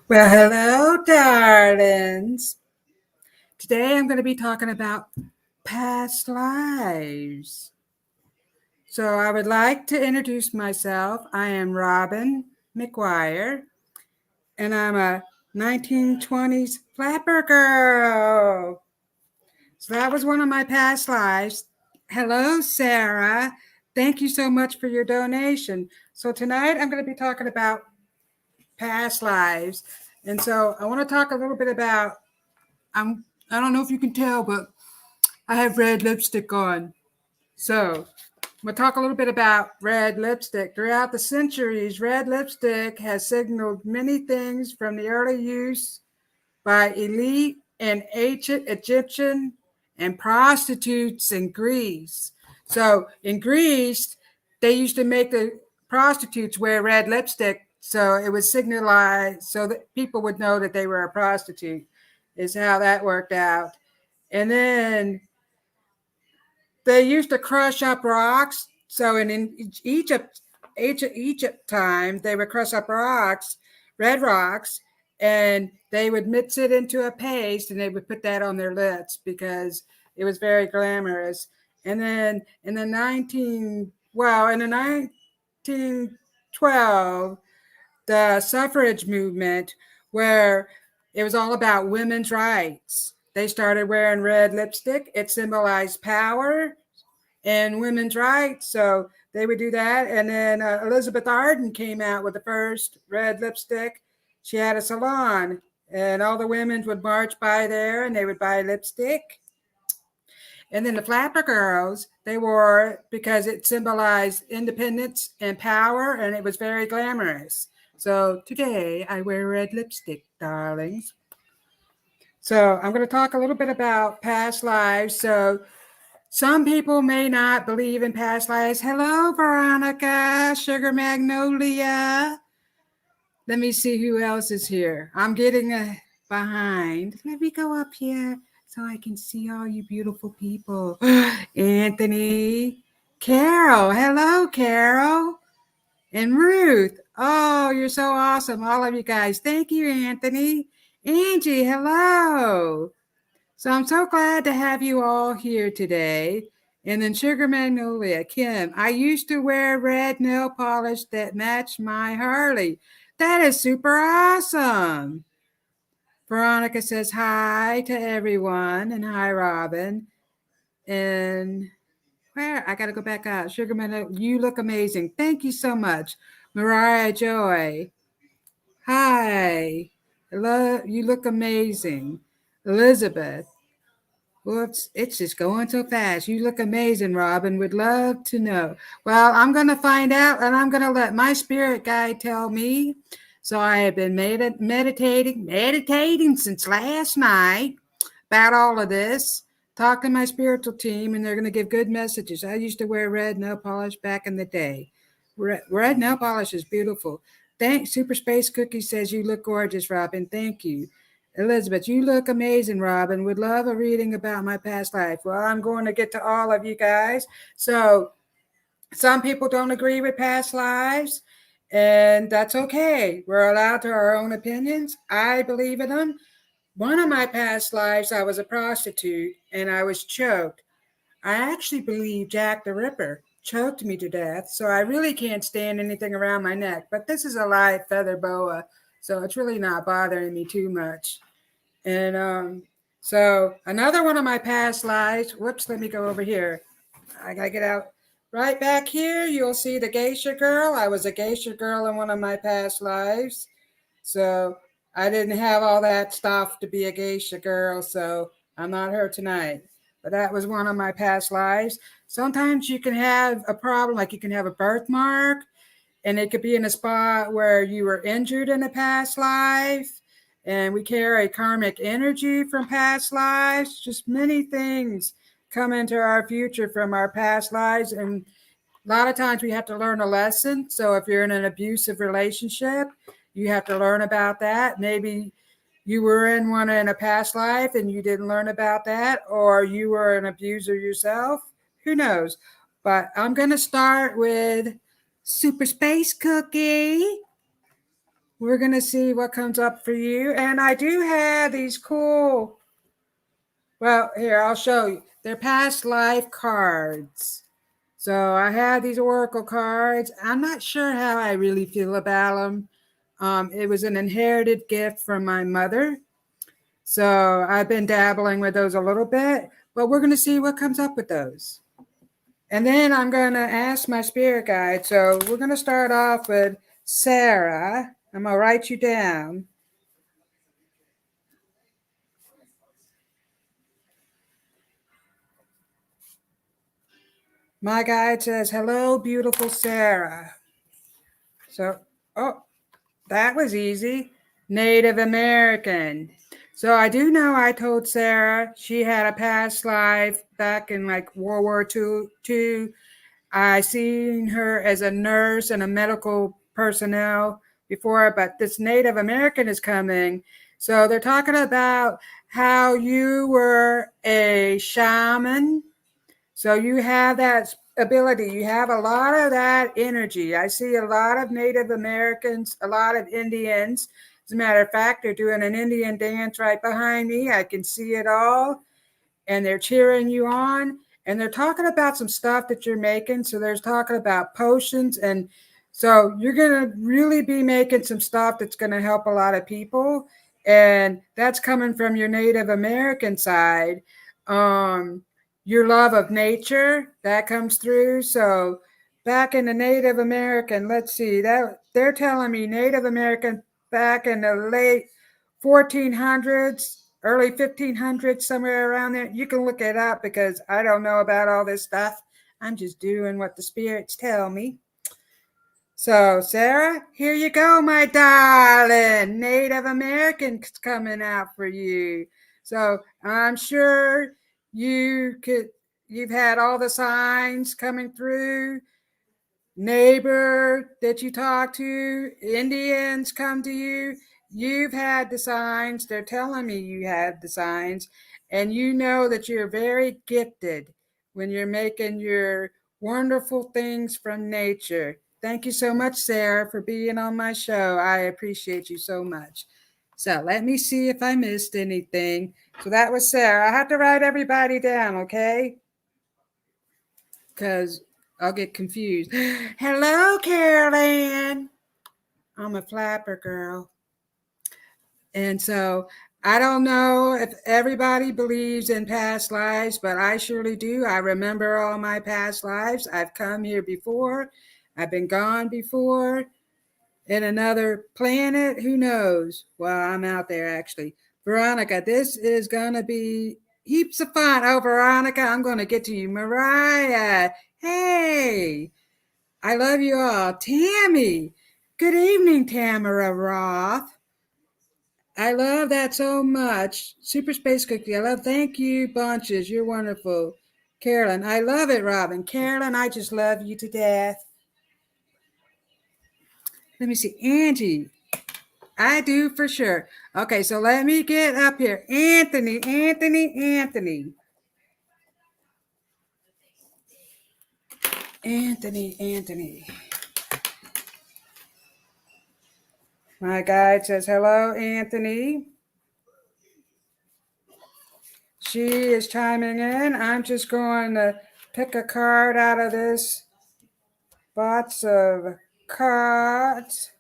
Well, hello, darlings. Today I'm going to be talking about past lives. So I would like to introduce myself. I am Robyn McGuire, and I'm a 1920s flapper girl. So that was one of my past lives. Hello, Sarah. Thank you so much for your donation. So tonight I'm going to be talking about past lives. And so I want to talk a little bit about, I don't know if you can tell, but I have red lipstick on. So I'm going to talk a little bit about red lipstick. Throughout the centuries, red lipstick has signaled many things, from the early use by elite and ancient Egyptian and prostitutes in Greece. So in Greece, they used to make the prostitutes wear red lipstick, so it would signalize, so that people would know that they were a prostitute, is how that worked out. And then they used to crush up rocks. So in Egypt time, they would crush up rocks, red rocks, and they would mix it into a paste, and they would put that on their lips because it was very glamorous. And then in the 1912, the suffrage movement, where it was all about women's rights. They started wearing red lipstick. It symbolized power and women's rights. So they would do that. And then Elizabeth Arden came out with the first red lipstick. She had a salon, and all the women would march by there and they would buy lipstick. And then the flapper girls, they wore it because it symbolized independence and power, and it was very glamorous. So today I wear red lipstick, darlings. So I'm going to talk a little bit about past lives. So some people may not believe in past lives. Hello, Veronica, Sugar Magnolia. Let me see who else is here. I'm getting behind. Let me go up here so I can see all you beautiful people. Anthony, Carol. Hello, Carol. And Ruth. Oh, you're so awesome. All of you guys. Thank you, Anthony. Angie, hello. So I'm so glad to have you all here today. And then Sugar Magnolia, Kim, I used to wear red nail polish that matched my Harley. That is super awesome. Veronica says hi to everyone, and hi, Robyn. And where? I got to go back out. Sugar Magnolia, you look amazing. Thank you so much. Mariah Joy, hi. Hello, you look amazing. Elizabeth, whoops, it's just going so fast. You look amazing, Robyn. Would love to know. Well, I'm going to find out, and I'm going to let my spirit guide tell me. So I have been meditating since last night about all of this. Talk to my spiritual team, and they're going to give good messages. I used to wear red nail polish back in the day. Red nail polish is beautiful. Thanks. Super Space Cookie says you look gorgeous, Robyn. Thank you. Elizabeth, you look amazing, Robyn. Would love a reading about my past life. Well, I'm going to get to all of you guys. So some people don't agree with past lives, and that's okay. We're allowed to our own opinions. I believe in them. One of my past lives, I was a prostitute and I was choked. I actually believe Jack the Ripper choked me to death, so I really can't stand anything around my neck. But this is a live feather boa, so it's really not bothering me too much. And so another one of my past lives, whoops, let me go over here. I got to get out. Right back here, you'll see the geisha girl. I was a geisha girl in one of my past lives. So I didn't have all that stuff to be a geisha girl, so I'm not her tonight. but that was one of my past lives. Sometimes you can have a problem, like you can have a birthmark, and it could be in a spot where you were injured in a past life. And we carry karmic energy from past lives. Just many things come into our future from our past lives. And a lot of times we have to learn a lesson. So if you're in an abusive relationship, you have to learn about that. Maybe you were in one in a past life and you didn't learn about that, or you were an abuser yourself. Who knows? But I'm going to start with Super Space Cookie. We're going to see what comes up for you. And I do have these cool, well, here, I'll show you. They're past life cards. So I have these oracle cards. I'm not sure how I really feel about them. It was an inherited gift from my mother. So I've been dabbling with those a little bit, but we're going to see what comes up with those. And then I'm going to ask my spirit guide. So we're going to start off with Sarah. I'm going to write you down. My guide says, hello, beautiful Sarah. So, oh, that was easy. Native American. So I do know I told Sarah she had a past life back in like World War II. I seen her as a nurse and a medical personnel before, but this Native American is coming. So they're talking about how you were a shaman. So you have that ability. You have a lot of that energy. I see a lot of Native Americans, a lot of Indians. As a matter of fact, they're doing an Indian dance right behind me. I can see it all. And they're cheering you on. And they're talking about some stuff that you're making. So there's talking about potions. And so you're going to really be making some stuff that's going to help a lot of people. And that's coming from your Native American side. Your love of nature, that comes through. So back in the Native American, let's see, that they're telling me Native American back in the late 1400s, early 1500s, somewhere around there. You can look it up because I don't know about all this stuff. I'm just doing what the spirits tell me. So, Sarah, here you go, my darling. Native American's coming out for you. So, I'm sure you've had all the signs coming through. Neighbor that you talk to, Indians come to you. You've had the signs. They're telling me you had the signs. And you know that you're very gifted when you're making your wonderful things from nature. Thank you so much, Sarah, for being on my show. I appreciate you so much. So let me see if I missed anything. So that was Sarah. I have to write everybody down, okay? Because I'll get confused. Hello, Carolyn. I'm a flapper girl. And so I don't know if everybody believes in past lives, but I surely do. I remember all my past lives. I've come here before. I've been gone before in another planet. Who knows? Well, I'm out there actually. Veronica, this is going to be heaps of fun. Oh, Veronica, I'm going to get to you. Mariah, hey, I love you all. Tammy, good evening, Tamara Roth. I love that so much. Super Space Cookie, I love, thank you, Bunches. You're wonderful. Carolyn, I love it, Robyn. Carolyn, I just love you to death. Let me see. Angie, I do for sure. Okay, so let me get up here. Anthony. Anthony. My guide says, hello, Anthony. She is chiming in. I'm just going to pick a card out of this box of cards.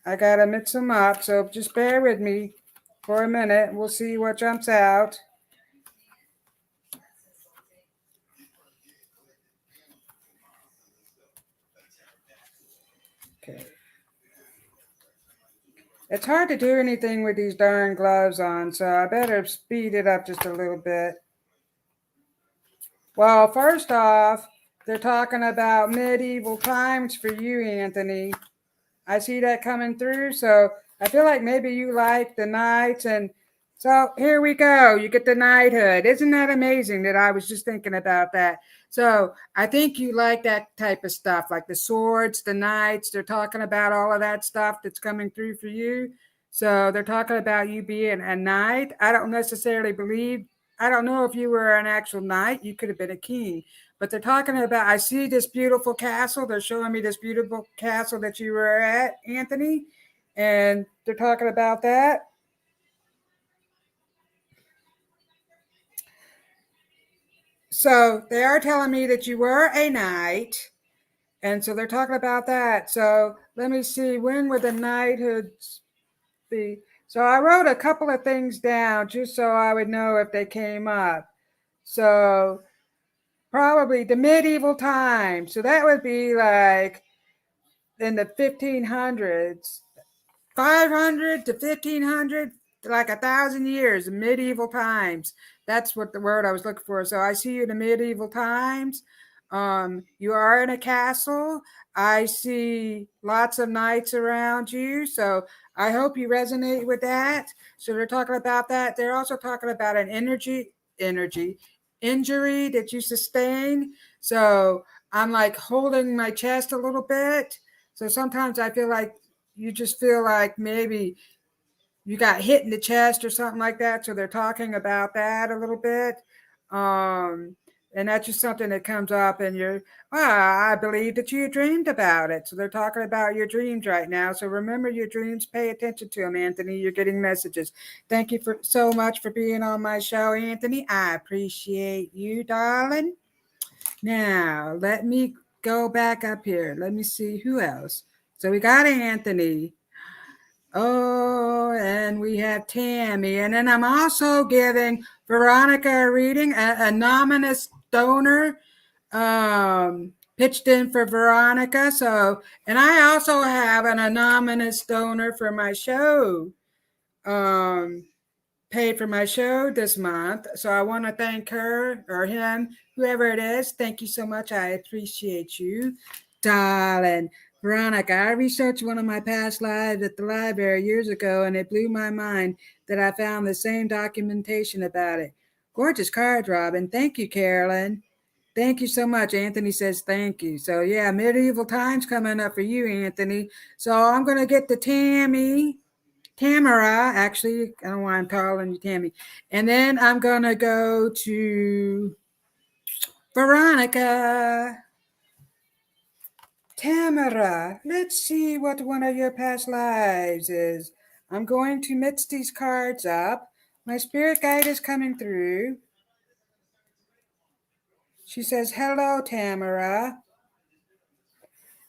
I got to mix them up, so just bear with me for a minute. We'll see what jumps out. Okay. It's hard to do anything with these darn gloves on, so I better speed it up just a little bit. Well, first off, they're talking about medieval times for you, Anthony. I see that coming through. So I feel like maybe you like the knights. And so here we go. You get the knighthood. Isn't that amazing that I was just thinking about that? So I think you like that type of stuff, like the swords, the knights. They're talking about all of that stuff that's coming through for you. So they're talking about you being a knight. I don't necessarily believe, I don't know if you were an actual knight. You could have been a king. But they're talking about, I see this beautiful castle. They're showing me this beautiful castle that you were at, Anthony. And they're talking about that. So they are telling me that you were a knight. And so they're talking about that. So let me see, when would the knighthoods be? So I wrote a couple of things down just so I would know if they came up. So probably the medieval times. So that would be like in the 1500s, 500 to 1500, like 1,000 years, medieval times. That's what the word I was looking for. So I see you in the medieval times. You are in a castle. I see lots of knights around you. So I hope you resonate with that. So they're talking about that. They're also talking about an injury that you sustain. So I'm like holding my chest a little bit. So sometimes I feel like you just feel like maybe you got hit in the chest or something like that. So they're talking about that a little bit. And that's just something that comes up and you're, I believe that you dreamed about it. So they're talking about your dreams right now. So remember your dreams, pay attention to them, Anthony. You're getting messages. Thank you for so much for being on my show, Anthony. I appreciate you, darling. Now, let me go back up here. Let me see who else. So we got Anthony. Oh, and we have Tammy. And then I'm also giving Veronica a reading, an anonymous donor pitched in for Veronica. So, and I also have an anonymous donor for my show, paid for my show this month. So I want to thank her or him, whoever it is. Thank you so much. I appreciate you, darling. Veronica, I researched one of my past lives at the library years ago, and it blew my mind that I found the same documentation about it. Gorgeous card, Robyn. Thank you, Carolyn. Thank you so much. Anthony says thank you. So yeah, medieval times coming up for you, Anthony. So I'm going to get the Tamara, actually, I don't know why I'm calling you Tammy. And then I'm going to go to Veronica. Tamara, let's see what one of your past lives is. I'm going to mix these cards up. My spirit guide is coming through. She says, hello, Tamara.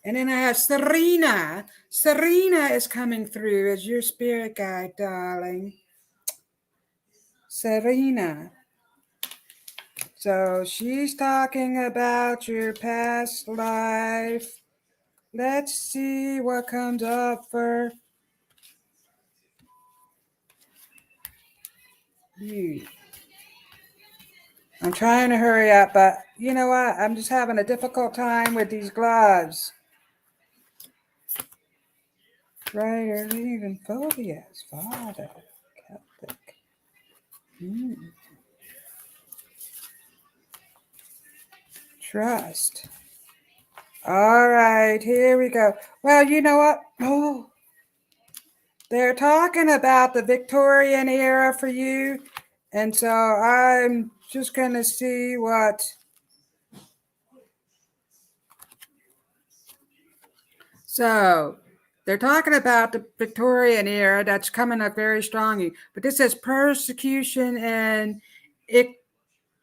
And then I have Serena. Serena is coming through as your spirit guide, darling. Serena. So she's talking about your past life. Let's see what comes up for you. I'm trying to hurry up, but you know what? I'm just having a difficult time with these gloves. Writer, leaving phobias, father, Celtic. Trust. All right, here we go. Well, you know what? Oh, they're talking about the Victorian era for you. And so I'm just going to see what. So they're talking about the Victorian era that's coming up very strongly. But this says persecution and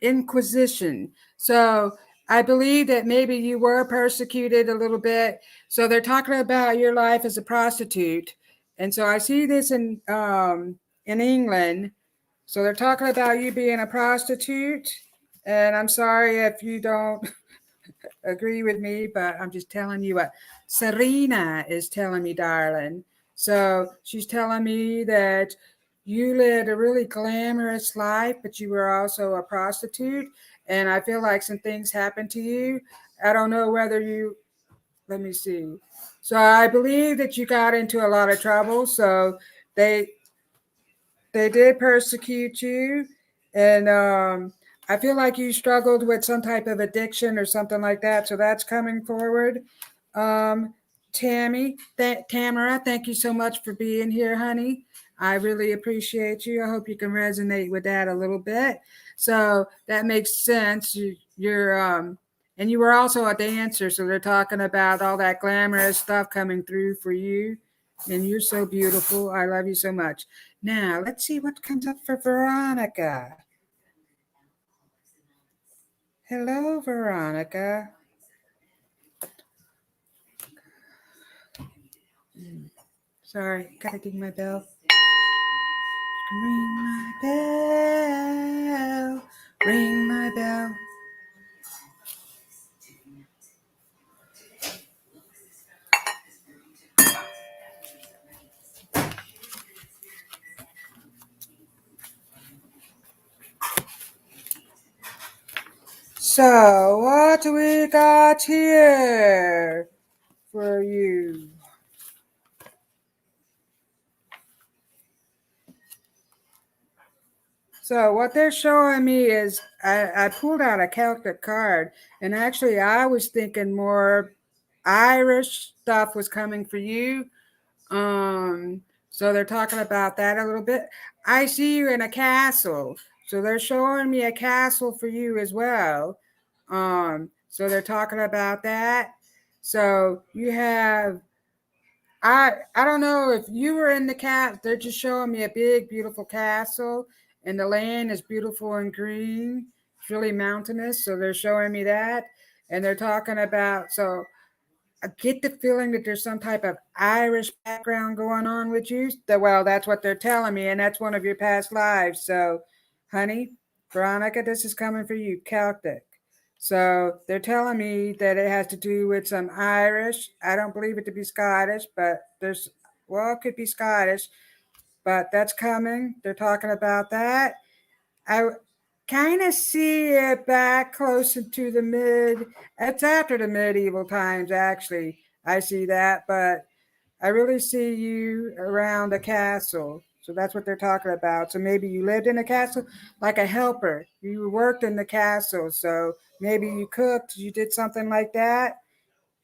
inquisition. So I believe that maybe you were persecuted a little bit. So they're talking about your life as a prostitute. And so I see this in England. So they're talking about you being a prostitute. And I'm sorry if you don't agree with me, but I'm just telling you what Serena is telling me, darling. So she's telling me that you led a really glamorous life, but you were also a prostitute. and I feel like some things happened to you. I don't know whether you, let me see. So I believe that you got into a lot of trouble. So they they did persecute you, and I feel like you struggled with some type of addiction or something like that. So that's coming forward. Um, Tamara, thank you so much for being here, honey. I really appreciate you. I hope you can resonate with that a little bit. So that makes sense. You're and you were also a dancer, so they're talking about all that glamorous stuff coming through for you. And you're so beautiful. I love you so much. Now, let's see what comes up for Veronica. Hello, Veronica. Sorry, gotta ding my bell. Ring my bell. Ring my bell. So, what do we got here for you? So what they're showing me is I pulled out a Celtic card, and actually I was thinking more Irish stuff was coming for you. So they're talking about that a little bit. I see you in a castle, so they're showing me a castle for you as well. So they're talking about that. So you have I don't know if you were in the cat. They're just showing me a big, beautiful castle, and the land is beautiful and green. It's really mountainous, so they're showing me that, and they're talking about. So I get the feeling that there's some type of Irish background going on with you. Well, that's what they're telling me, and that's one of your past lives. So, honey, Veronica, this is coming for you, Celtic. So they're telling me that it has to do with some Irish. I don't believe it to be Scottish, but well, it could be Scottish, but that's coming. They're talking about that. I kind of see it back closer to it's after the medieval times, actually. I see that, but I really see you around a castle. So that's what they're talking about. So maybe you lived in a castle like a helper. You worked in the castle. So maybe you cooked, you did something like that.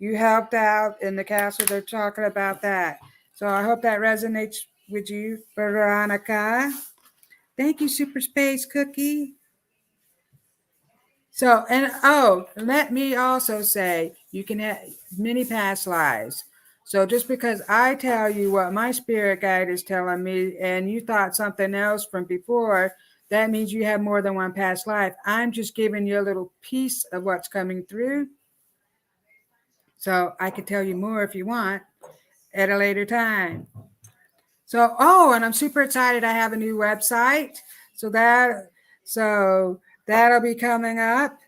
You helped out in the castle. They're talking about that. So I hope that resonates with you, Veronica. Thank you, Super Space Cookie. So, let me also say you can have many past lives. So, just because I tell you what my spirit guide is telling me and you thought something else from before, that means you have more than one past life. I'm just giving you a little piece of what's coming through. So, I could tell you more if you want at a later time. So, and I'm super excited. I have a new website. So that'll be coming up.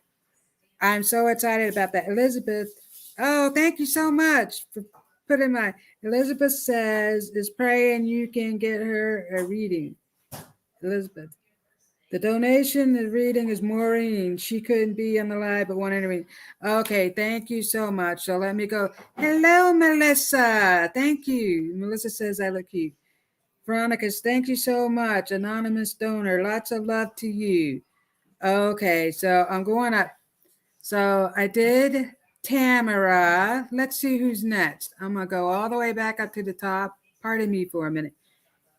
I'm so excited about that. Elizabeth, thank you so much for putting Elizabeth says is praying you can get her a reading. Elizabeth. The donation, the reading is Maureen. She couldn't be on the live, but wanted to read. Okay, thank you so much. So let me go. Hello, Melissa. Thank you. Melissa says I look cute. Veronica's, thank you so much. Anonymous donor, lots of love to you. Okay, so I'm going up. So I did Tamara. Let's see who's next. I'm going to go all the way back up to the top. Pardon me for a minute.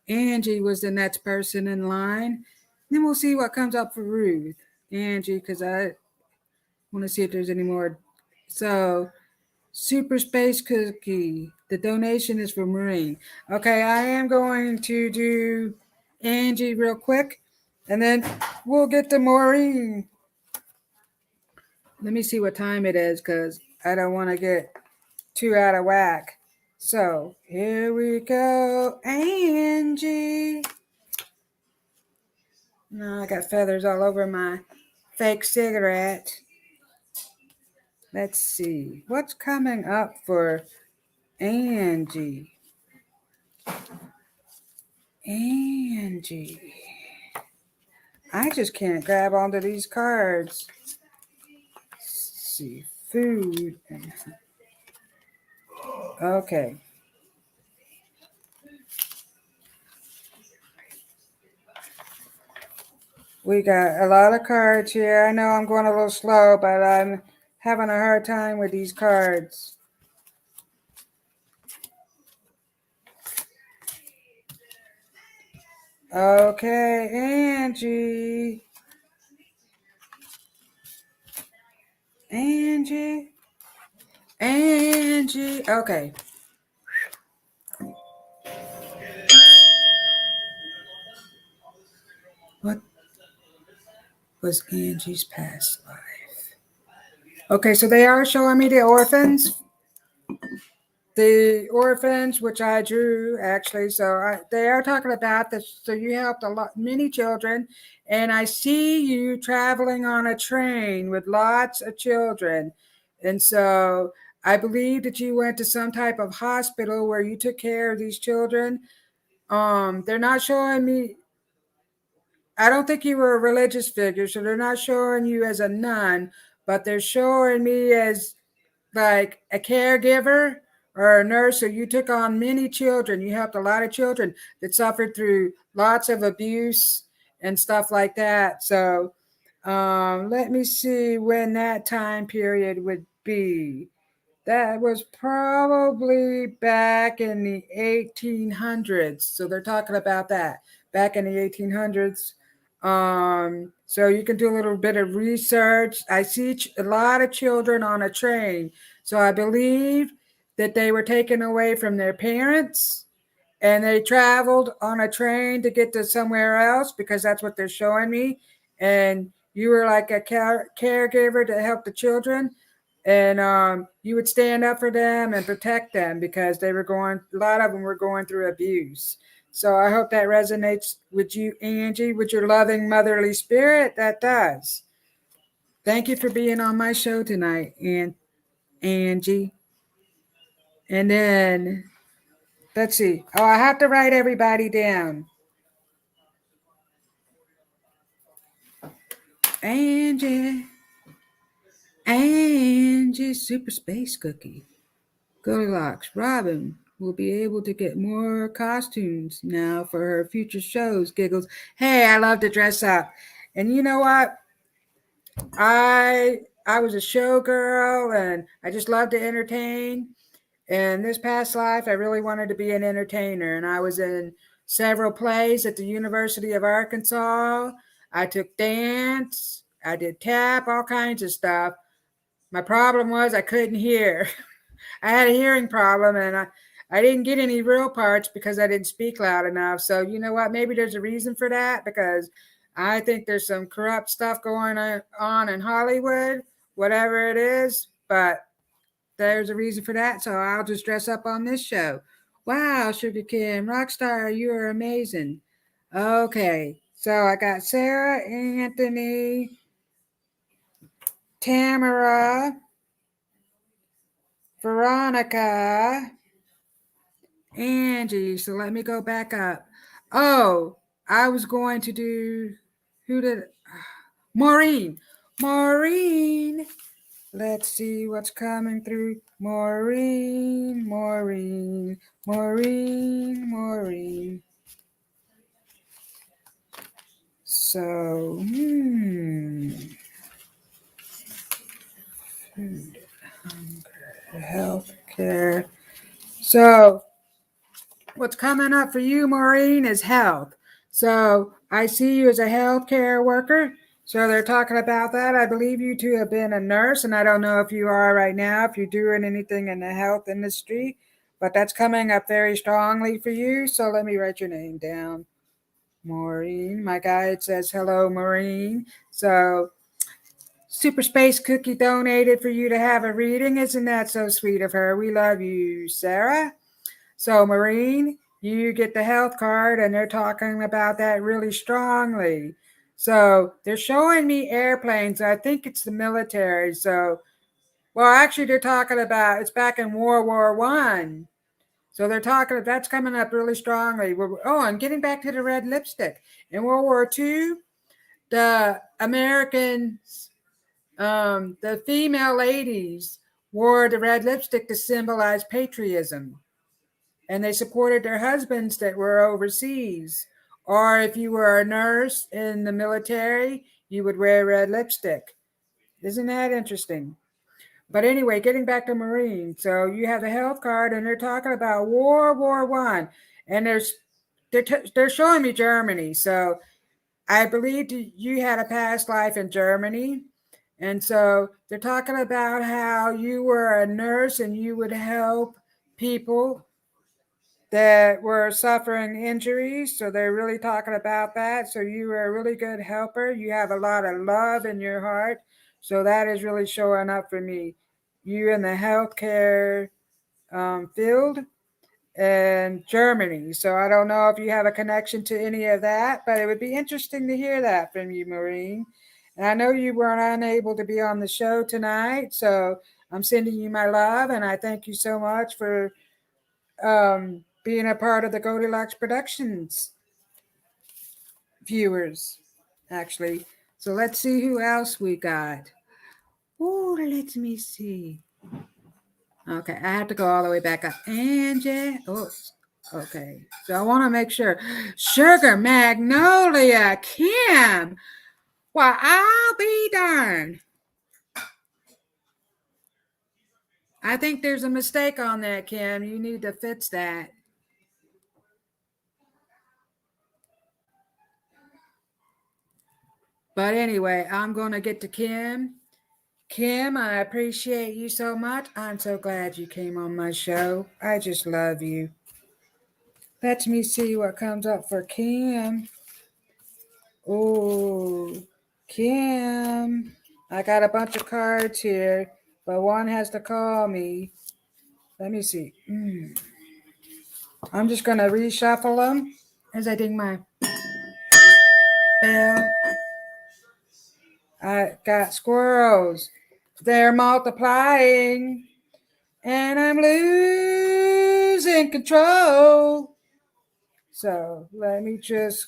Angie was the next person in line. Then we'll see what comes up for Ruth. Angie, because I want to see if there's any more. So, Super Space Cookie. The donation is for Marine. Okay, I am going to do Angie real quick, and then we'll get to Maureen. Let me see what time it is because I don't want to get too out of whack. So here we go, Angie. No, I got feathers all over my fake cigarette. Let's see what's coming up for Angie. Angie. I just can't grab onto these cards. Let's see, food. Okay. We got a lot of cards here. I know I'm going a little slow, but I'm having a hard time with these cards. Okay, Angie. Angie. Okay. What was Angie's past life? Okay, so they are showing me the orphans. The orphans, which I drew actually, so they are talking about this. So you helped many children, and I see you traveling on a train with lots of children, and so I believe that you went to some type of hospital where you took care of these children. They're not showing me. I don't think you were a religious figure, so they're not showing you as a nun, but they're showing me as like a caregiver or a nurse. So you took on many children. You helped a lot of children that suffered through lots of abuse and stuff like that. So let me see when that time period would be. That was probably back in the 1800s. So they're talking about that back in the 1800s. So you can do a little bit of research. I see a lot of children on a train. So I believe that they were taken away from their parents and they traveled on a train to get to somewhere else because that's what they're showing me. And you were like a caregiver to help the children, and you would stand up for them and protect them because a lot of them were going through abuse. So I hope that resonates with you, Angie, with your loving motherly spirit. That does. Thank you for being on my show tonight, Angie. And then let's see. Oh, I have to write everybody down. Angie. Super Space Cookie. Goldylocks. Robyn will be able to get more costumes now for her future shows. Giggles. Hey, I love to dress up. And you know what? I was a showgirl and I just love to entertain. And this past life, I really wanted to be an entertainer. And I was in several plays at the University of Arkansas. I took dance. I did tap, all kinds of stuff. My problem was I couldn't hear. I had a hearing problem, and I didn't get any real parts because I didn't speak loud enough. So you know what? Maybe there's a reason for that because I think there's some corrupt stuff going on in Hollywood, whatever it is. But there's a reason for that. So I'll just dress up on this show. Wow, Sugar Kim, Rockstar, you are amazing. Okay, so I got Sarah, Anthony, Tamara, Veronica, Angie. So let me go back up. Oh, I was going to do who did Maureen. Maureen. Let's see what's coming through. Maureen. So, food, hunger, healthcare. So, what's coming up for you, Maureen, is health. So I see you as a healthcare worker. So they're talking about that. I believe you to have been a nurse, and I don't know if you are right now, if you're doing anything in the health industry, but that's coming up very strongly for you. So let me write your name down. Maureen. My guide says hello, Maureen. So Super Space Cookie donated for you to have a reading. Isn't that so sweet of her? We love you, Sarah. So, Maureen, you get the health card, and they're talking about that really strongly. So, they're showing me airplanes. I think it's the military. So, well, actually, they're talking about it's back in World War One. So, they're talking that's coming up really strongly. Oh, I'm getting back to the red lipstick. In World War II, the Americans, the female ladies wore the red lipstick to symbolize patriotism. And they supported their husbands that were overseas. Or if you were a nurse in the military, you would wear red lipstick. Isn't that interesting? But anyway, getting back to Marine. So you have the health card, and they're talking about World War One, and they're showing me Germany. So I believe you had a past life in Germany. And so they're talking about how you were a nurse and you would help people that were suffering injuries. So they're really talking about that. So you were a really good helper. You have a lot of love in your heart. So that is really showing up for me. You in the healthcare field in Germany. So I don't know if you have a connection to any of that, but it would be interesting to hear that from you, Maureen. And I know you weren't unable to be on the show tonight, so I'm sending you my love, and I thank you so much for being a part of the Goldylocks Productions viewers, actually. So let's see who else we got. Oh, let me see. Okay, I have to go all the way back up. Angie. Oh, okay. So I want to make sure. Sugar Magnolia Kim. Well, I'll be darned. I think there's a mistake on that, Kim. You need to fix that. But anyway, I'm going to get to Kim. Kim, I appreciate you so much. I'm so glad you came on my show. I just love you. Let me see what comes up for Kim. Oh, Kim. I got a bunch of cards here, but one has to call me. Let me see. I'm just going to reshuffle them as I ding my bell. I got squirrels. They're multiplying, and I'm losing control. So let me just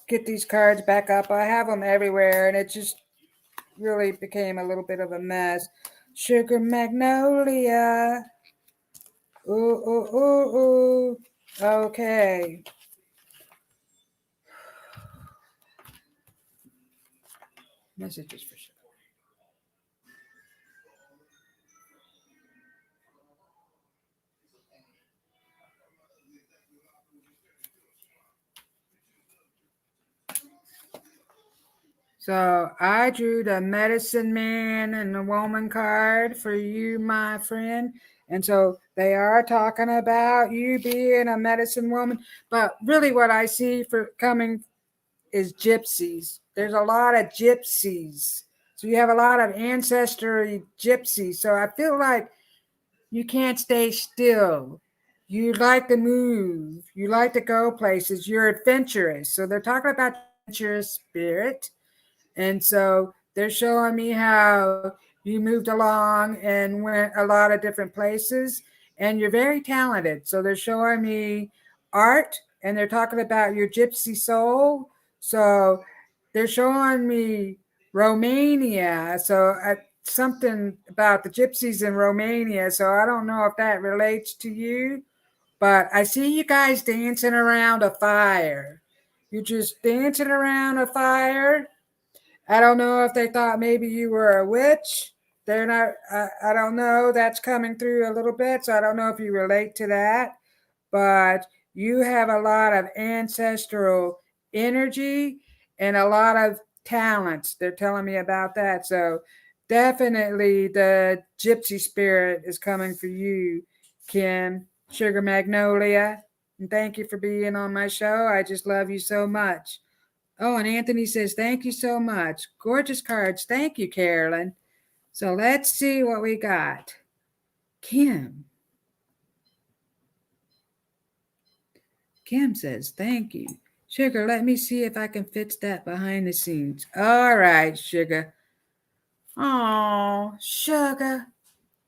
get these cards back up. I have them everywhere, and it just really became a little bit of a mess. Sugar Magnolia. Ooh, ooh, ooh, ooh. Okay. Messages for Sugar. So I drew the medicine man and the woman card for you, my friend. And so they are talking about you being a medicine woman. But really what I see for coming is gypsies. There's a lot of gypsies. So you have a lot of ancestry gypsies. So I feel like you can't stay still. You like to move. You like to go places. You're adventurous. So they're talking about adventurous spirit. And so they're showing me how you moved along and went a lot of different places, and you're very talented. So they're showing me art, and they're talking about your gypsy soul. So they're showing me Romania. So something about the gypsies in Romania. So I don't know if that relates to you, but I see you guys dancing around a fire. You're just dancing around a fire. I don't know if they thought maybe you were a witch. They're not, I don't know. That's coming through a little bit. So I don't know if you relate to that, but you have a lot of ancestral energy and a lot of talents. They're telling me about that. So definitely the gypsy spirit is coming for you, Kim, Sugar Magnolia. And thank you for being on my show. I just love you so much. Oh, and Anthony says, thank you so much. Gorgeous cards. Thank you, Carolyn. So let's see what we got. Kim. Kim says, thank you. Sugar, let me see if I can fix that behind the scenes. All right, Sugar. Oh, Sugar.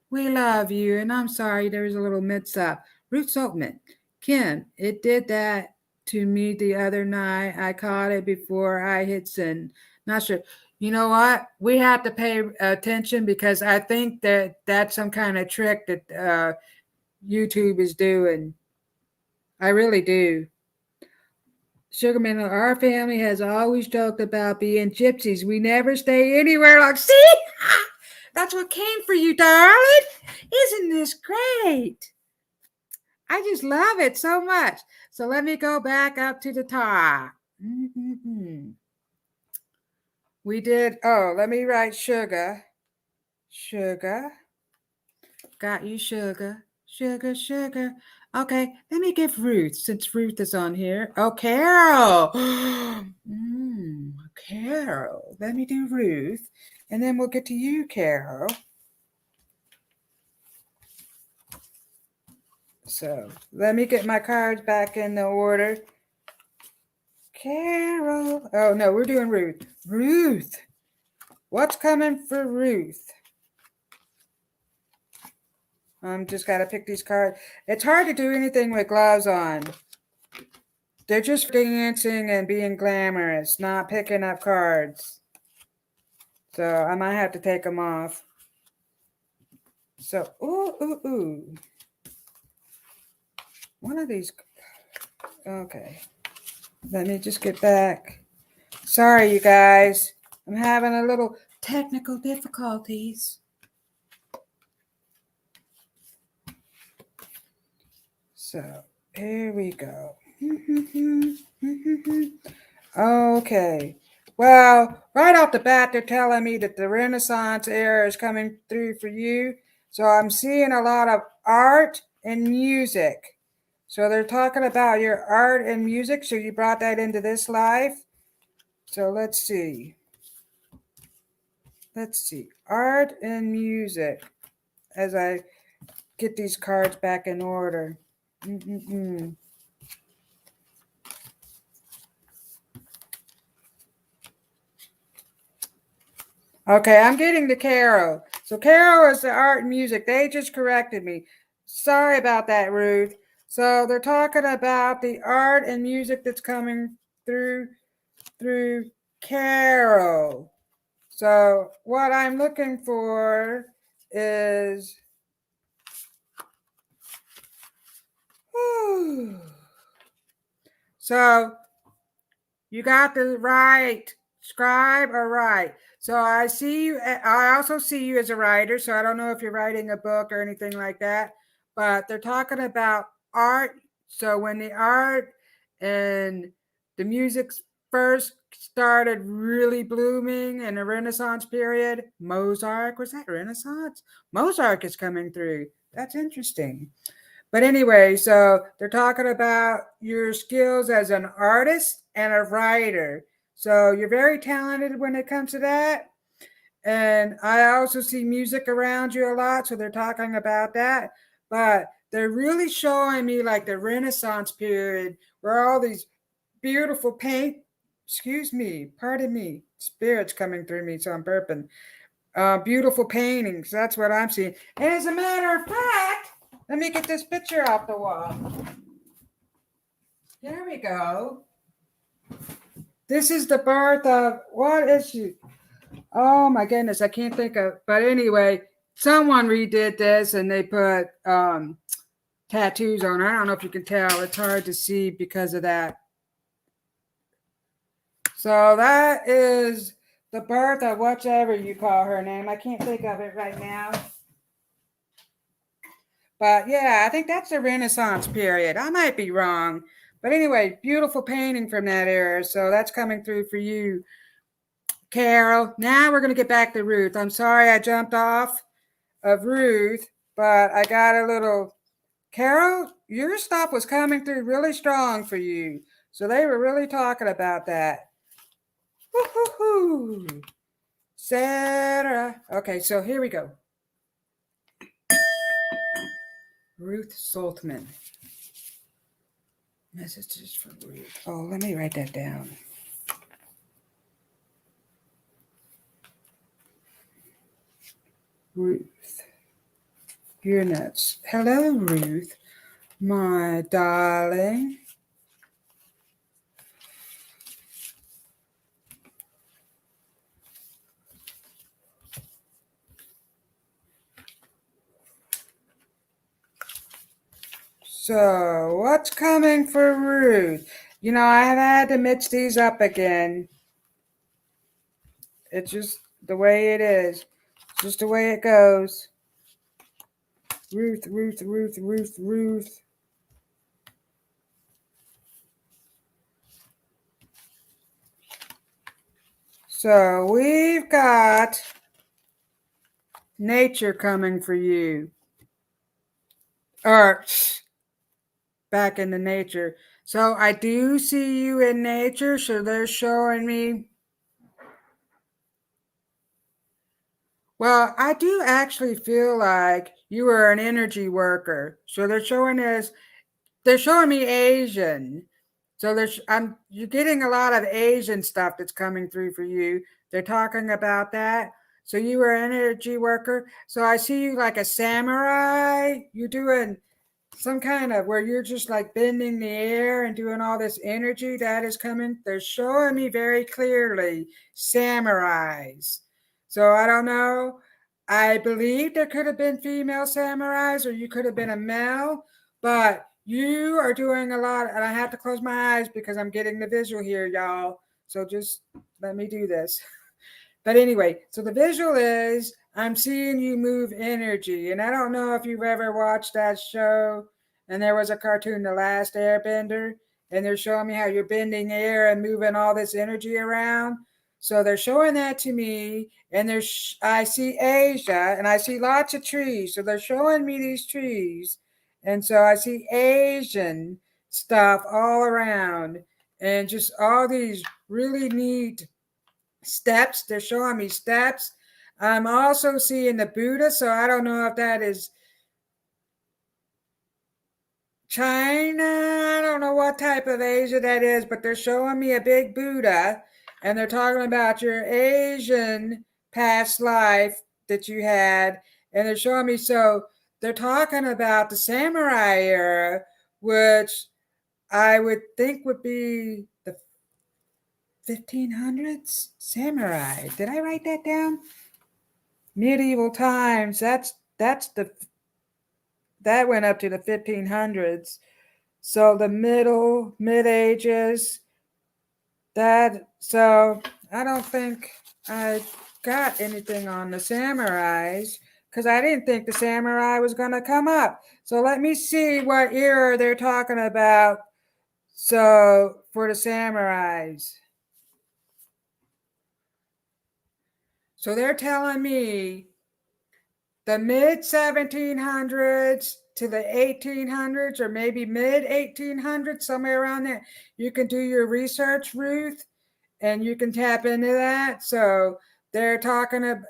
We love you. And I'm sorry there was a little mix up. Root Saltman. Kim, it did that to me the other night. I caught it before I hit send. Not sure. You know what? We have to pay attention because I think that that's some kind of trick that YouTube is doing. I really do. Sugarman, our family has always joked about being gypsies. We never stay anywhere like, see? That's what came for you, darling. Isn't this great? I just love it so much. So let me go back up to the top. We did, let me write sugar. Sugar. Got you, sugar. Sugar, sugar. Okay, let me give Ruth, since Ruth is on here. Oh, Carol. Carol. Let me do Ruth, and then we'll get to you, Carol. So let me get my cards back in the order. Carol. Oh, no, we're doing Ruth. Ruth. What's coming for Ruth? I'm just got to pick these cards. It's hard to do anything with gloves on. They're just dancing and being glamorous, not picking up cards. So I might have to take them off. So, ooh. One of these. Okay. Let me just get back. Sorry, you guys. I'm having a little technical difficulties. So, here we go. Okay. Well, right off the bat, they're telling me that the Renaissance era is coming through for you. So I'm seeing a lot of art and music. So they're talking about your art and music. So you brought that into this life. So let's see. Art and music as I get these cards back in order. Okay, I'm getting to Carol. So Carol is the art and music. They just corrected me. Sorry about that, Ruth. So they're talking about the art and music that's coming through Carol. So what I'm looking for is so you got the right scribe or write. So I see you. I also see you as a writer. So I don't know if you're writing a book or anything like that, but they're talking about art. So when the art and the music first started really blooming in the Renaissance period, Mozart, was that Renaissance? Mozart is coming through. That's interesting. But anyway, so they're talking about your skills as an artist and a writer. So you're very talented when it comes to that. And I also see music around you a lot. So they're talking about that. But they're really showing me like the Renaissance period where all these beautiful pardon me, spirits coming through me. So I'm burping. Beautiful paintings. That's what I'm seeing. And as a matter of fact, let me get this picture off the wall. There we go. This is the birth of, what is she? Oh my goodness, I can't think of, but anyway, someone redid this and they put tattoos on her. I don't know if you can tell. It's hard to see because of that. So that is the birth of whatever you call her name. I can't think of it right now. But yeah, I think that's the Renaissance period. I might be wrong. But anyway, beautiful painting from that era. So that's coming through for you, Carol. Now we're going to get back to Ruth. I'm sorry I jumped off of Ruth, but I got a little... Carol, your stuff was coming through really strong for you. So they were really talking about that. Woo-hoo-hoo. Sarah. Okay, so here we go. Ruth Saltman. Messages for Ruth. Oh, let me write that down. Ruth. You're nuts. Hello, Ruth, my darling. So, what's coming for Ruth? You know, I have had to mix these up again. It's just the way it is. It's just the way it goes. Ruth, Ruth, Ruth, Ruth, Ruth. So, we've got nature coming for you. Or back into nature. So I do see you in nature. So they're showing me. Well, I do actually feel like you are an energy worker. So they're showing me Asian. So you're getting a lot of Asian stuff that's coming through for you. They're talking about that. So you were an energy worker. So I see you like a samurai. You're doing some kind of where you're just like bending the air and doing all this energy that is coming. They're showing me very clearly samurais. So I don't know. I believe there could have been female samurais or you could have been a male, but you are doing a lot. And I have to close my eyes because I'm getting the visual here, y'all. So just let me do this. But anyway, so the visual is I'm seeing you move energy. And I don't know if you've ever watched that show. And there was a cartoon, The Last Airbender. And they're showing me how you're bending air and moving all this energy around. So they're showing that to me. And I see Asia and I see lots of trees. So they're showing me these trees. And so I see Asian stuff all around. And just all these really neat steps. They're showing me steps. I'm also seeing the Buddha, so I don't know if that is China. I don't know what type of Asia that is, but they're showing me a big Buddha, and they're talking about your Asian past life that you had, and they're showing me. So they're talking about the samurai era, which I would think would be the 1500s samurai. Did I write that down? Medieval times. That went up to the 1500s. So the mid ages. So I don't think I got anything on the samurais because I didn't think the samurai was going to come up. So let me see what era they're talking about. So for the samurais. So they're telling me the mid 1700s to the 1800s or maybe mid 1800s, somewhere around there. You can do your research, Ruth, and you can tap into that. So they're talking about,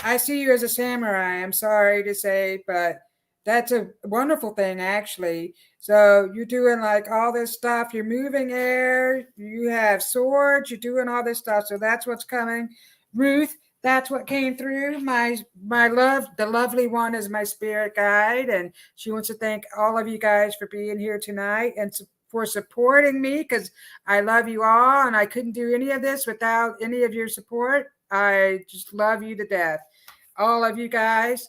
I see you as a samurai, I'm sorry to say, but that's a wonderful thing, actually. So you're doing like all this stuff, you're moving air, you have swords, you're doing all this stuff. So that's what's coming. Ruth, that's what came through. My love, the lovely one is my spirit guide, and she wants to thank all of you guys for being here tonight and for supporting me because I love you all, and I couldn't do any of this without any of your support. I just love you to death. All of you guys,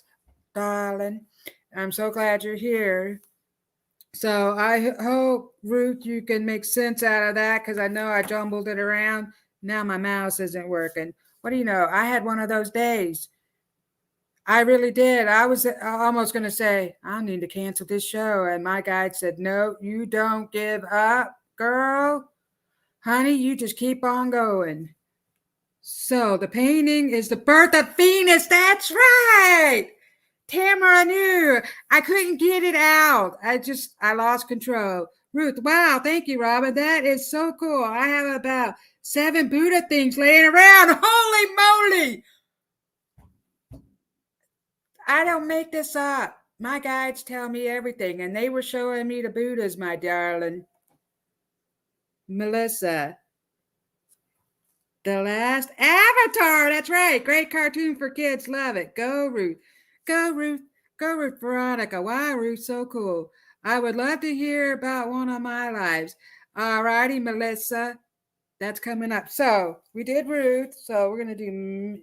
darling. I'm so glad you're here. So I hope, Ruth, you can make sense out of that because I know I jumbled it around. Now my mouse isn't working. What do you know? I had one of those days. I really did. I was almost going to say, I need to cancel this show. And my guide said, no, you don't give up, girl. Honey, you just keep on going. So the painting is the birth of Venus. That's right. Tamara knew. I couldn't get it out. I lost control. Ruth, wow, thank you, Robyn. That is so cool. I have about 7 Buddha things laying around. Holy moly. I don't make this up. My guides tell me everything, and they were showing me the Buddhas, my darling. Melissa. The Last Avatar. That's right. Great cartoon for kids. Love it. Go, Ruth. Go, Ruth. Go, Ruth. Veronica. Wow, Ruth. So cool. I would love to hear about one of my lives. All righty, Melissa. That's coming up. So we did Ruth. So we're going to do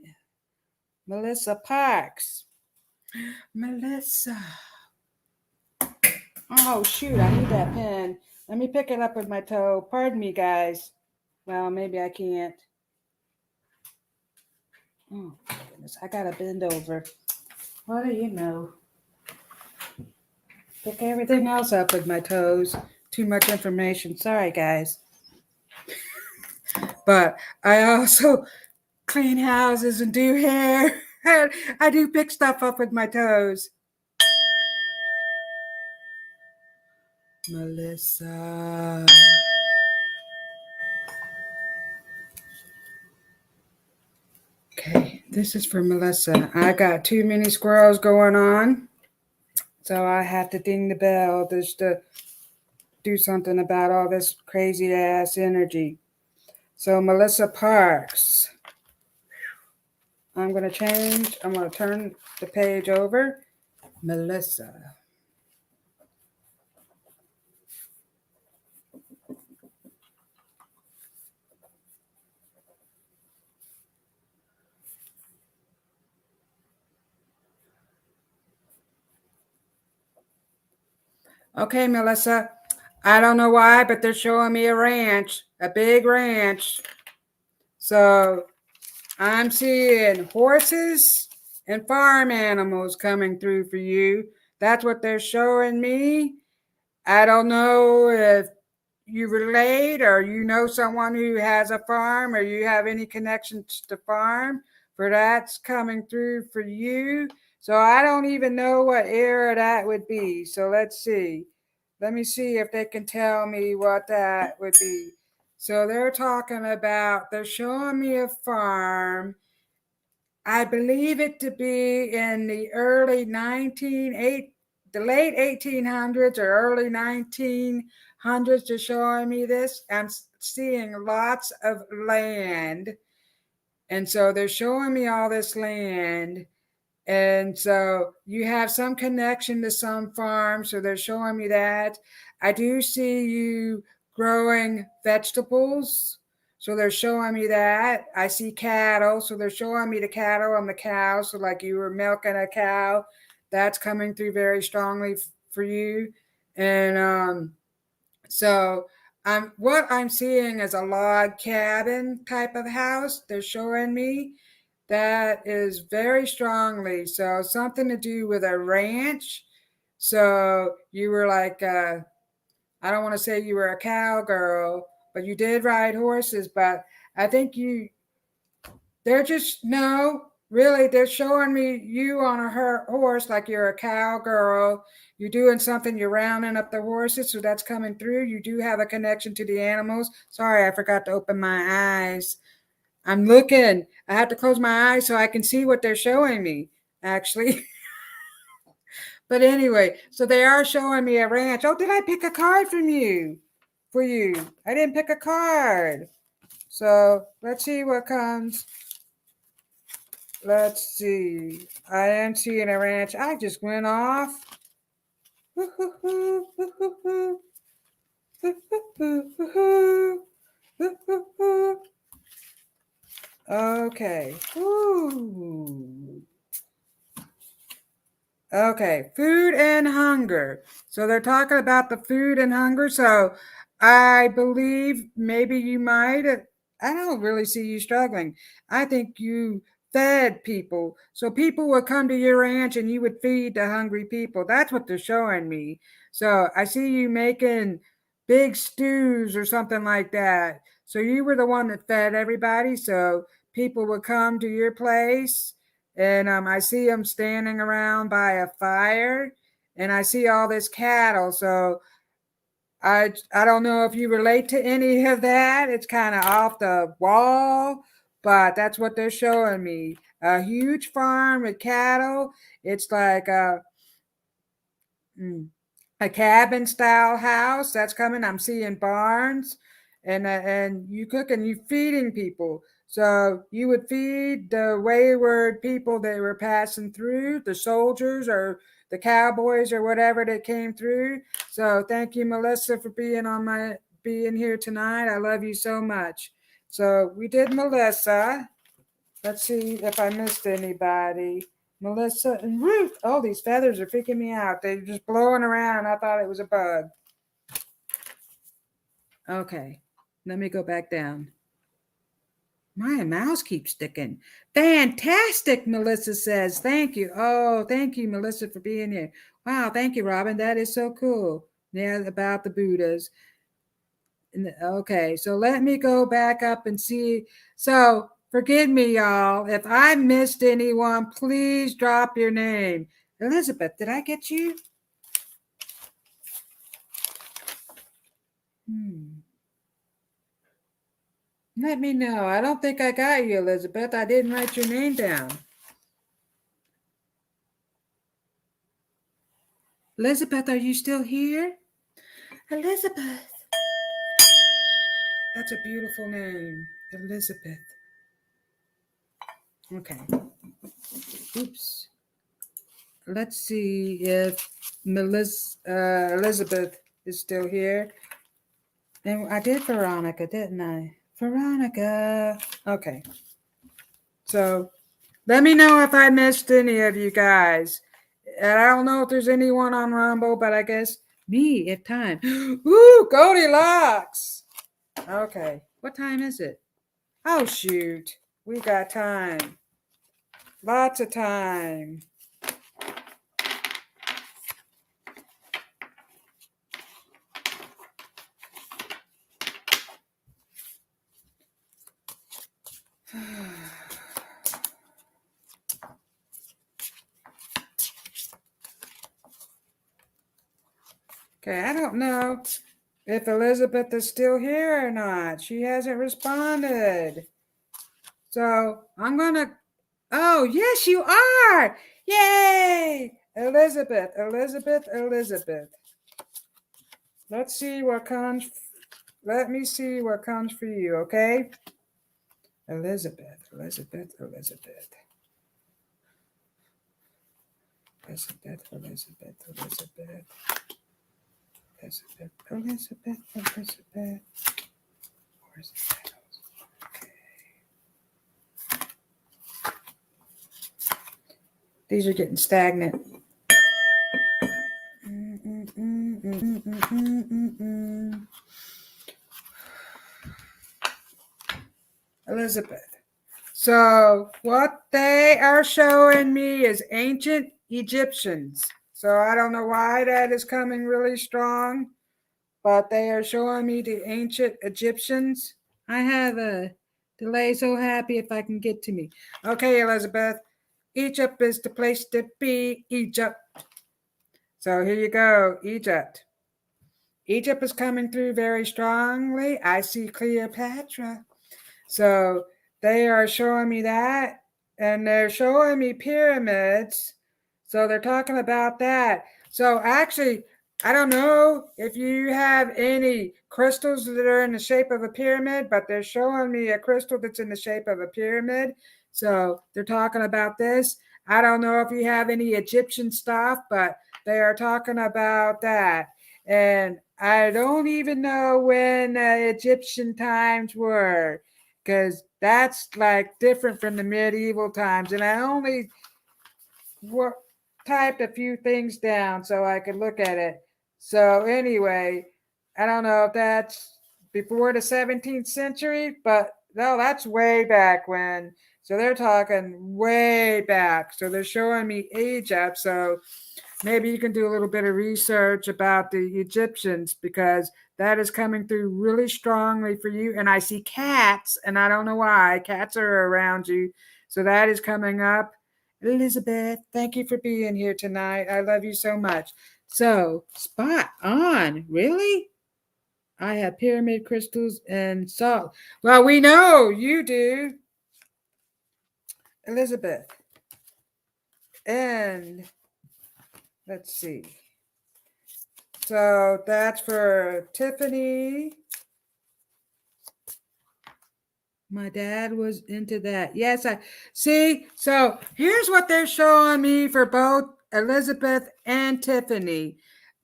Melissa Parks. Melissa. Oh, shoot, I need that pen. Let me pick it up with my toe. Pardon me, guys. Well, maybe I can't. Oh, goodness, I gotta bend over. What do you know? Pick everything else up with my toes. Too much information. Sorry, guys. But I also clean houses and do hair. I do pick stuff up with my toes. Melissa. Okay, this is for Melissa. I got too many squirrels going on, so I have to ding the bell just to do something about all this crazy ass energy. So Melissa Parks. I'm going to turn the page over. Melissa. Okay, Melissa. I don't know why, but they're showing me a ranch, a big ranch. So I'm seeing horses and farm animals coming through for you. That's what they're showing me. I don't know if you relate or you know someone who has a farm or you have any connections to farm, for that's coming through for you. So I don't even know what era that would be. So let's see. Let me see if they can tell me what that would be. So they're showing me a farm. I believe it to be in the the late 1800s or early 1900s. They're showing me this. I'm seeing lots of land. And so they're showing me all this land. And so you have some connection to some farm. So they're showing me that. I do see you growing vegetables. So they're showing me that. I see cattle. So they're showing me the cattle and the cows. So like you were milking a cow. That's coming through very strongly for you. And so what I'm seeing is a log cabin type of house. They're showing me that is very strongly. So something to do with a ranch. So you were like, I don't want to say you were a cowgirl, but you did ride horses. But I think they're just, no, really, they're showing me you on a horse like you're a cowgirl. You're doing something, you're rounding up the horses. So that's coming through. You do have a connection to the animals. Sorry, I forgot to open my eyes. I'm looking. I have to close my eyes so I can see what they're showing me, actually. But anyway, so they are showing me a ranch. Oh, did I pick a card from you? For you. I didn't pick a card. So let's see what comes. Let's see. I am seeing a ranch. I just went off. Okay. Ooh. Okay, food and hunger. So they're talking about the food and hunger. So I believe maybe you might. I don't really see you struggling. I think you fed people. So people would come to your ranch and you would feed the hungry people. That's what they're showing me. So I see you making big stews or something like that. So you were the one that fed everybody. So people would come to your place and I see them standing around by a fire, and I see all this cattle. So I don't know if you relate to any of that. It's kind of off the wall, but that's what they're showing me. A huge farm with cattle. It's like a cabin style house that's coming. I'm seeing barns, and you cook and you feeding people. So you would feed the wayward people that were passing through, the soldiers or the cowboys or whatever that came through. So thank you, Melissa, for being here tonight. I love you so much. So we did Melissa. Let's see if I missed anybody. Melissa and Ruth. Oh, these feathers are freaking me out. They're just blowing around. I thought it was a bug. Okay, let me go back down. My mouse keeps sticking. Fantastic, Melissa says. Thank you. Oh, thank you, Melissa, for being here. Wow, thank you, Robyn. That is so cool. Yeah, about the Buddhas. Okay, so let me go back up and see. So forgive me, y'all. If I missed anyone, please drop your name. Elizabeth, did I get you? Let me know. I don't think I got you, Elizabeth. I didn't write your name down. Elizabeth, are you still here? Elizabeth. That's a beautiful name, Elizabeth. Okay. Oops. Let's see if Elizabeth is still here. And I did Veronica, didn't I? Veronica. Okay. So let me know if I missed any of you guys. And I don't know if there's anyone on Rumble, but I guess me at time. Ooh, Goldylocks. Okay. What time is it? Oh, shoot. We got time. Lots of time. Okay, I don't know if Elizabeth is still here or not. She hasn't responded. So I'm going to, oh, yes, you are. Yay! Elizabeth. Let's see what comes. Let me see what comes for you, okay? Elizabeth. Where's the okay. These are getting stagnant. Elizabeth. So what they are showing me is ancient Egyptians. So I don't know why that is coming really strong, but they are showing me the ancient Egyptians. I have a delay, so happy if I can get to me. Okay, Elizabeth. Egypt is the place to be. Egypt. So here you go, Egypt. Egypt is coming through very strongly. I see Cleopatra. So they are showing me that, and they're showing me pyramids. So they're talking about that. So actually, I don't know if you have any crystals that are in the shape of a pyramid, but they're showing me a crystal that's in the shape of a pyramid. So they're talking about this. I don't know if you have any Egyptian stuff, but they are talking about that. And I don't even know when Egyptian times were, because that's like different from the medieval times. And I only typed a few things down so I could look at it. So anyway, I don't know if that's before the 17th century, but no, that's way back when. So they're talking way back. So they're showing me Egypt. So maybe you can do a little bit of research about the Egyptians, because that is coming through really strongly for you. And I see cats, and I don't know why. Cats are around you. So that is coming up. Elizabeth, thank you for being here tonight. I love you so much. So, spot on. Really? I have pyramid crystals and salt. Well, we know you do, Elizabeth. And let's see. So that's for Tiffany. My dad was into that. Yes, I see. So here's what they're showing me for both Elizabeth and Tiffany.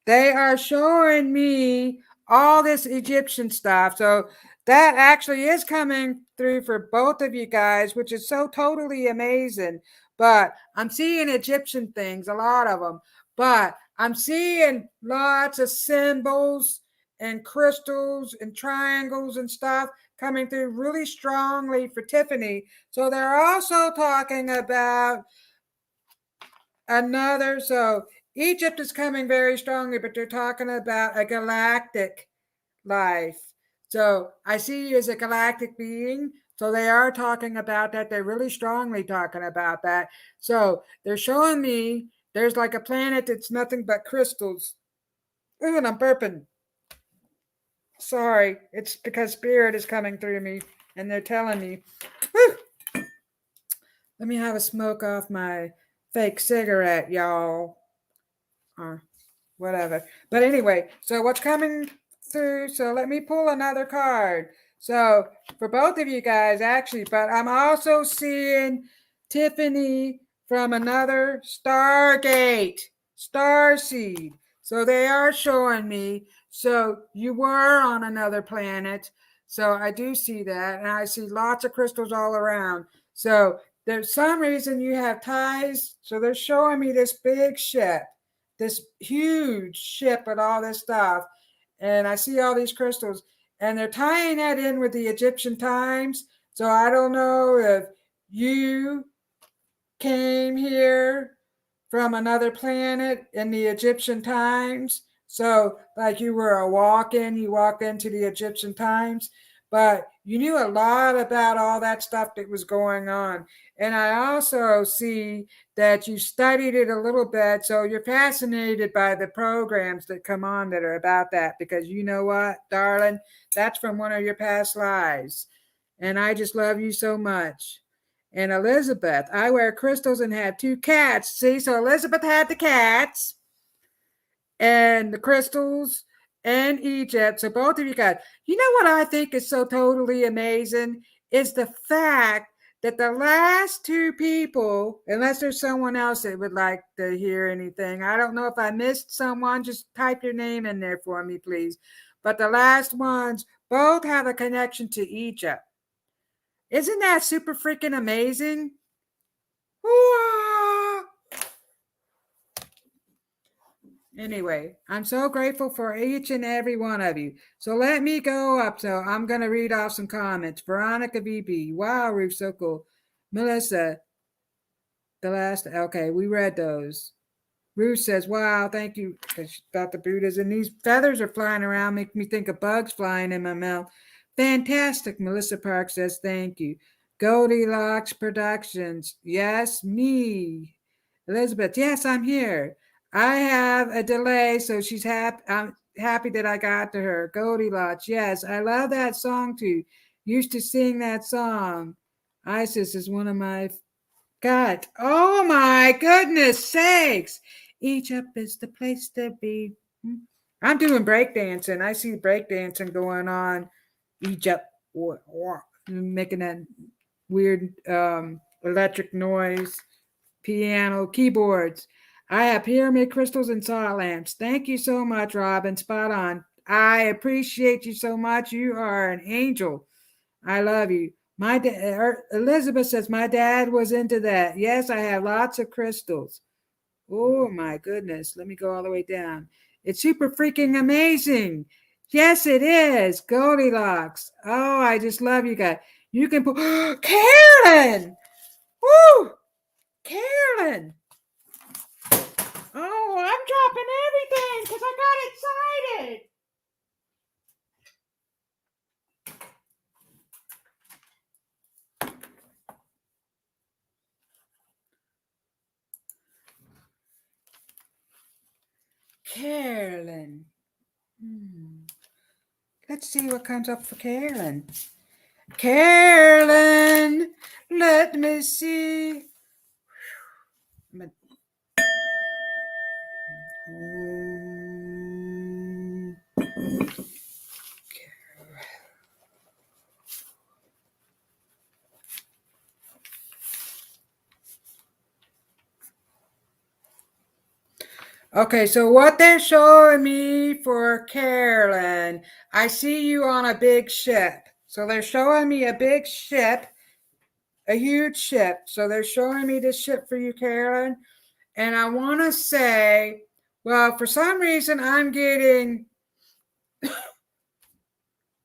They are showing me all this Egyptian stuff. So that actually is coming through for both of you guys, which is so totally amazing. but I'm seeing Egyptian things, a lot of them, but I'm seeing lots of symbols and crystals and triangles and stuff coming through really strongly for Tiffany. So they're also talking about another, so Egypt is coming very strongly, but they're talking about a galactic life. So I see you as a galactic being. So they are talking about that. They're really strongly talking about that. So they're showing me there's like a planet that's nothing but crystals. Ooh, and I'm burping. Sorry, it's because spirit is coming through me and they're telling me. Whew. Let me have a smoke off my fake cigarette, y'all. Or whatever. But anyway, so what's coming through? So let me pull another card. So for both of you guys, actually, but I'm also seeing Tiffany from another Stargate, Starseed. So they are showing me. So you were on another planet. So I do see that. And I see lots of crystals all around. So there's some reason you have ties. So they're showing me this big ship, this huge ship and all this stuff. And I see all these crystals. And they're tying that in with the Egyptian times. So I don't know if you came here from another planet in the Egyptian times. So, like you were a walk-in, you walked into the Egyptian times, but you knew a lot about all that stuff that was going on. And I also see that you studied it a little bit. So you're fascinated by the programs that come on that are about that, because you know what, darling, that's from one of your past lives. And I just love you so much. And Elizabeth, I wear crystals and have 2 cats. See, so Elizabeth had the cats and the crystals and Egypt. So both of you guys, you know what I think is so totally amazing is the fact that the last 2 people, unless there's someone else that would like to hear anything, I don't know if I missed someone, just type your name in there for me, please. But the last ones both have a connection to Egypt. Isn't that super freaking amazing? Anyway, I'm so grateful for each and every one of you. So let me go up. So I'm going to read off some comments. Veronica VB. Wow, Ruth, so cool. Melissa, the last. Okay, we read those. Ruth says, wow, thank you. Because she thought the Buddhas. And these feathers are flying around, make me think of bugs flying in my mouth. Fantastic. Melissa Park says, thank you. Goldylocks Productions. Yes, me. Elizabeth, yes, I'm here. I have a delay, so she's happy. I'm happy that I got to her. Goldylocks, yes, I love that song too. Used to sing that song. Isis is one of my God. Oh my goodness sakes. Egypt is the place to be. I'm doing breakdancing. I see breakdancing going on. Egypt, making that weird electric noise, piano, keyboards. I have pyramid crystals and salt lamps. Thank you so much, Robyn. Spot on. I appreciate you so much. You are an angel. I love you. Elizabeth says, my dad was into that. Yes, I have lots of crystals. Oh my goodness. Let me go all the way down. It's super freaking amazing. Yes, it is. Goldylocks. Oh, I just love you guys. You can put Carolyn. Woo! Carolyn. Oh, I'm dropping everything because I got excited. Carolyn. Let's see what comes up for Carolyn. Carolyn, let me see. Okay, so what they're showing me for Carolyn, I see you on a big ship. So they're showing me a big ship. a huge ship. So they're showing me this ship for you, Carolyn. And I want to say, well, for some reason, I'm getting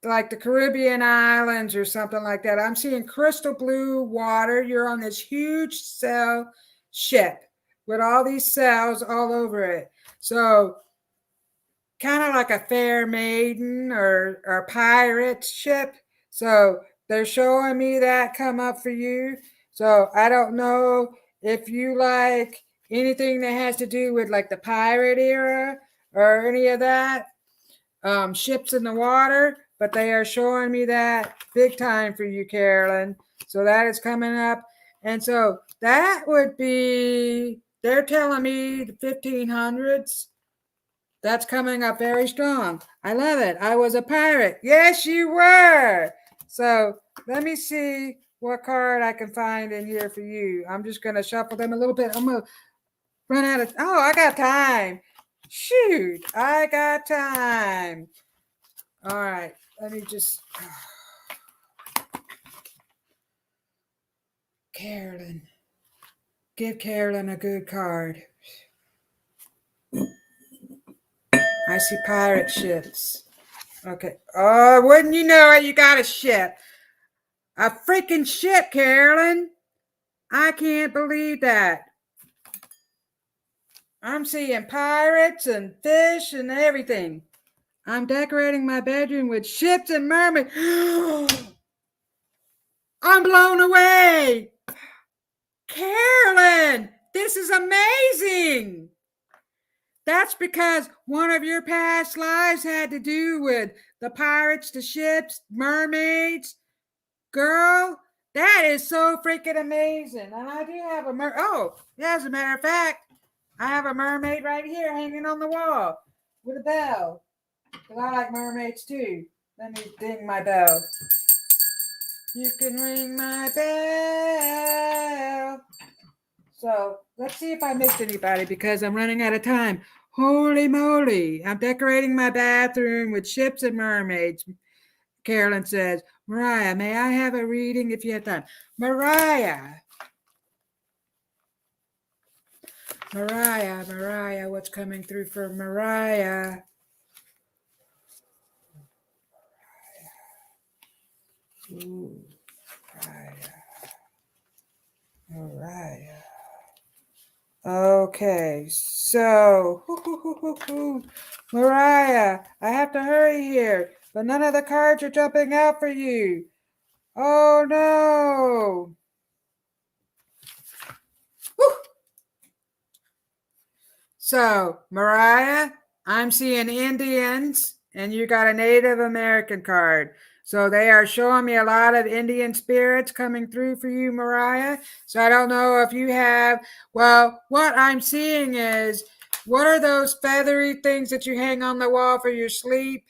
like the Caribbean islands or something like that. I'm seeing crystal blue water. You're on this huge sail ship with all these sails all over it. So kind of like a fair maiden or a pirate ship. So they're showing me that come up for you. So I don't know if you like anything that has to do with like the pirate era or any of that. Ships in the water, but they are showing me that big time for you, Carolyn. So that is coming up. And so that would be, they're telling me the 1500s. That's coming up very strong. I love it. I was a pirate. Yes, you were. So let me see what card I can find in here for you. I'm just going to shuffle them a little bit. I'm going to run out of, oh, I got time. Shoot, I got time. All right, let me just, Carolyn, give Carolyn a good card. I see pirate ships. Okay. Oh, wouldn't you know it? You got a ship. A freaking ship, Carolyn. I can't believe that. I'm seeing pirates and fish and everything. I'm decorating my bedroom with ships and mermaids. I'm blown away. Carolyn, this is amazing. That's because one of your past lives had to do with the pirates, the ships, mermaids. Girl, that is so freaking amazing. And I do have a oh, yeah, as a matter of fact, I have a mermaid right here hanging on the wall with a bell. Because I like mermaids too. Let me ding my bell. You can ring my bell. So let's see if I missed anybody because I'm running out of time. Holy moly. I'm decorating my bathroom with ships and mermaids. Carolyn says, Mariah, may I have a reading if you have time? Mariah, what's coming through for Mariah? Ooh, Mariah. Okay, so, Mariah, I have to hurry here, but none of the cards are jumping out for you. Oh, no. Whew. So, Mariah, I'm seeing Indians, and you got a Native American card. So they are showing me a lot of Indian spirits coming through for you, Mariah. So I don't know if you have, well, what I'm seeing is, what are those feathery things that you hang on the wall for your sleep?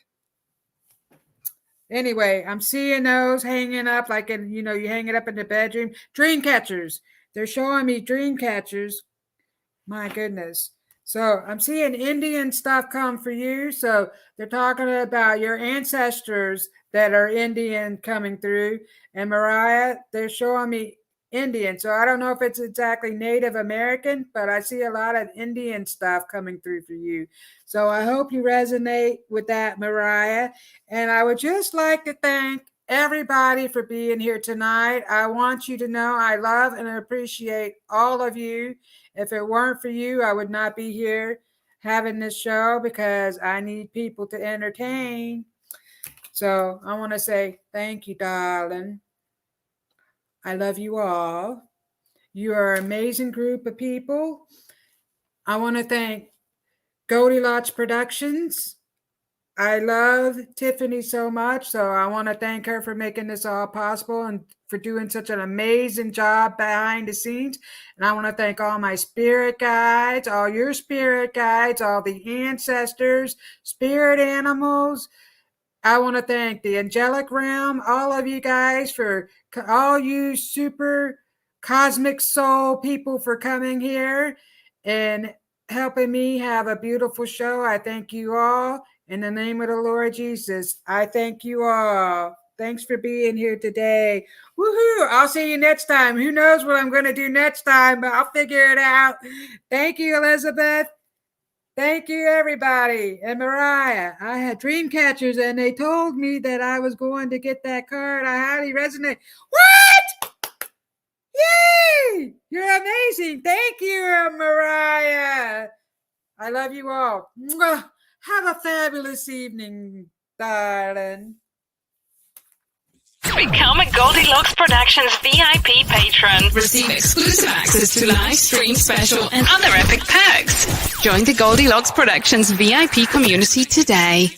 Anyway, I'm seeing those hanging up like in, you hang it up in the bedroom. Dream catchers. They're showing me dream catchers. My goodness. So I'm seeing Indian stuff come for you. So they're talking about your ancestors that are Indian coming through. And Mariah, they're showing me Indian. So I don't know if it's exactly Native American, but I see a lot of Indian stuff coming through for you. So I hope you resonate with that, Mariah. And I would just like to thank everybody for being here tonight. I want you to know I love and appreciate all of you. If it weren't for you, I would not be here having this show because I need people to entertain. So I want to say thank you, darling. I love you all. You are an amazing group of people. I want to thank Goldylocks Productions. I love Tiffany so much, so I want to thank her for making this all possible and for doing such an amazing job behind the scenes. And I want to thank all my spirit guides, all your spirit guides, all the ancestors, spirit animals. I want to thank the angelic realm, all of you guys, for all you super cosmic soul people for coming here and helping me have a beautiful show. I thank you all. In the name of the Lord Jesus, I thank you all. Thanks for being here today. Woohoo! I'll see you next time. Who knows what I'm going to do next time, but I'll figure it out. Thank you, Elizabeth. Thank you, everybody. And Mariah, I had dream catchers, and they told me that I was going to get that card. I highly resonate. What? Yay! You're amazing. Thank you, Mariah. I love you all. Have a fabulous evening, darling. Become a Goldylocks Productions VIP patron. Receive exclusive access to live stream special and other epic perks. Join the Goldylocks Productions VIP community today.